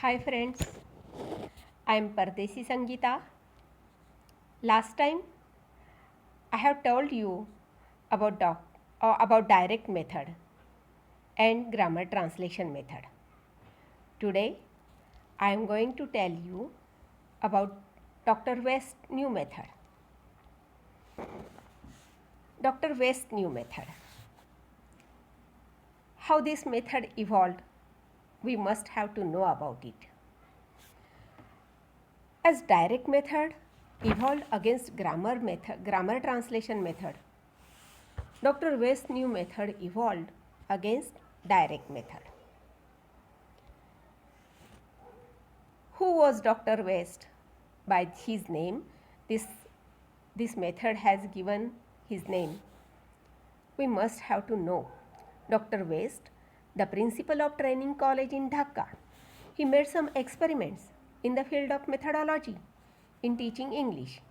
Hi friends, I am Pardesi Sangeeta. Last time I have told you about direct method and grammar translation method. Today I am going to tell you about Dr. West's new method. Dr. West's new method. How this method evolved, we must have to know about it. As direct method evolved against grammar translation method, Dr. West's new method evolved against direct method. Who was Dr. West? By his name, this method has given his name. We must have to know Dr. West, the principal of Training College in Dhaka. He made some experiments in the field of methodology in teaching English,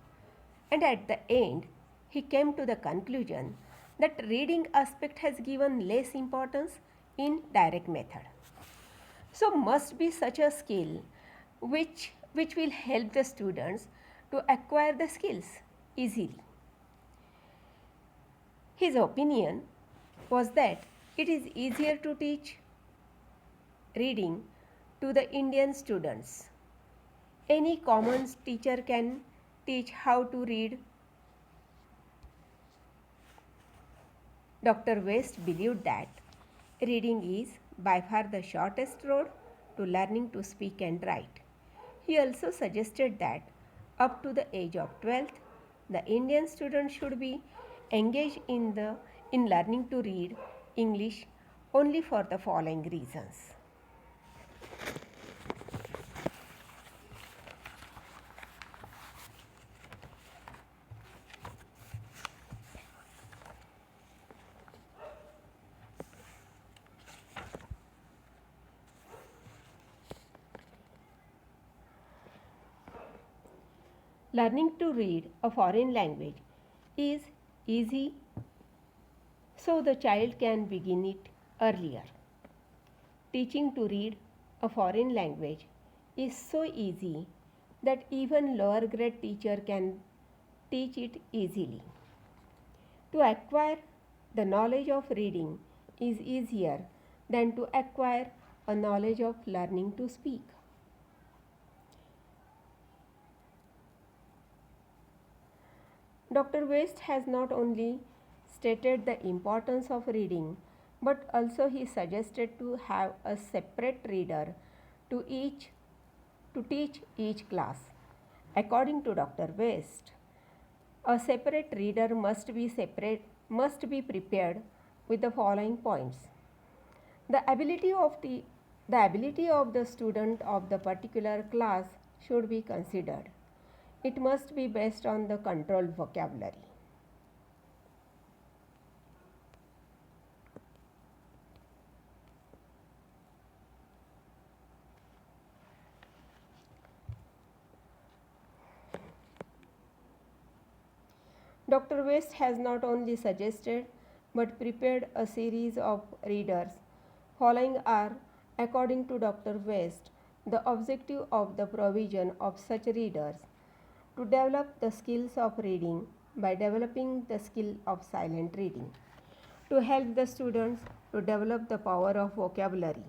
and at the end he came to the conclusion that reading aspect has given less importance in direct method. So must be such a skill which will help the students to acquire the skills easily. His opinion was that it is easier to teach reading to the Indian students. Any common teacher can teach how to read. Dr. West believed that reading is by far the shortest road to learning to speak and write. He also suggested that up to the age of 12th, the Indian student should be engaged in learning to read English only for the following reasons. Learning to read a foreign language is easy, so the child can begin it earlier. Teaching to read a foreign language is so easy that even lower grade teacher can teach it easily. To acquire the knowledge of reading is easier than to acquire a knowledge of learning to speak. Dr. West has not only stated the importance of reading, but also he suggested to have a separate reader to teach each class. According to Dr. West, a separate reader must be prepared with the following points. The ability of the student of the particular class should be considered. It must be based on the controlled vocabulary. Dr. West has not only suggested but prepared a series of readers. Following are, according to Dr. West, the objective of the provision of such readers: to develop the skills of reading by developing the skill of silent reading, to help the students to develop the power of vocabulary,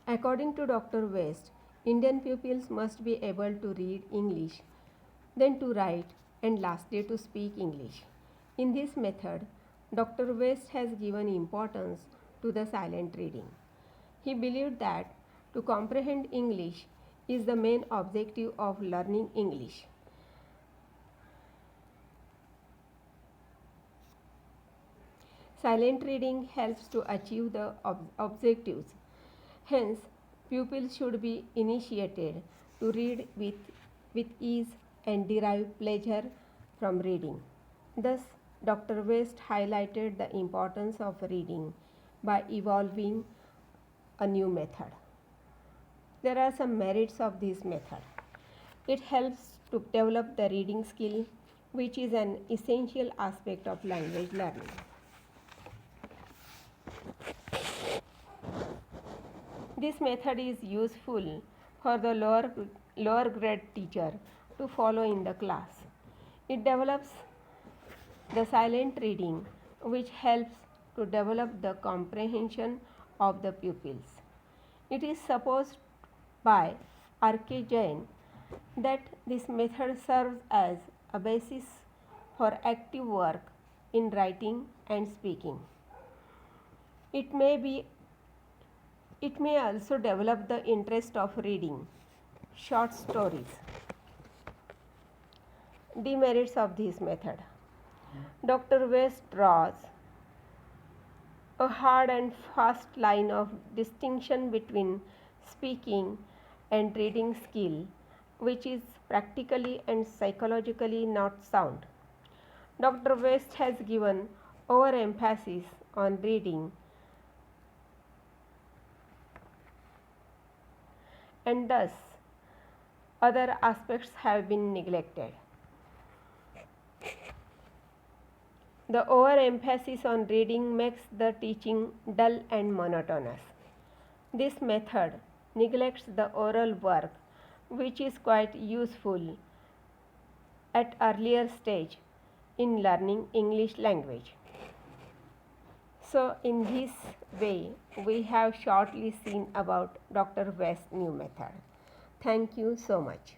according to Dr. West, Indian pupils must be able to read English, then to write, and lastly to speak English. In this method, Dr. West has given importance to the silent reading. He believed that to comprehend English is the main objective of learning English. Silent reading helps to achieve the objectives. Hence, pupils should be initiated to read with ease and derive pleasure from reading. Thus, Dr. West highlighted the importance of reading by evolving a new method. There are some merits of this method. It helps to develop the reading skill, which is an essential aspect of language learning. This method is useful for the lower grade teacher to follow in the class. It develops the silent reading, which helps to develop the comprehension of the pupils. It is supposed by R.K. Jain that this method serves as a basis for active work in writing and speaking. It may be it may also develop the interest of reading short stories. Demerits of this method. Dr. West draws a hard and fast line of distinction between speaking and reading skill, which is practically and psychologically not sound. Dr. West has given overemphasis on reading, and thus other aspects have been neglected. The overemphasis on reading makes the teaching dull and monotonous. This method neglects the oral work, which is quite useful at earlier stage in learning English language. So in this way, we have shortly seen about Dr. West's new method. Thank you so much.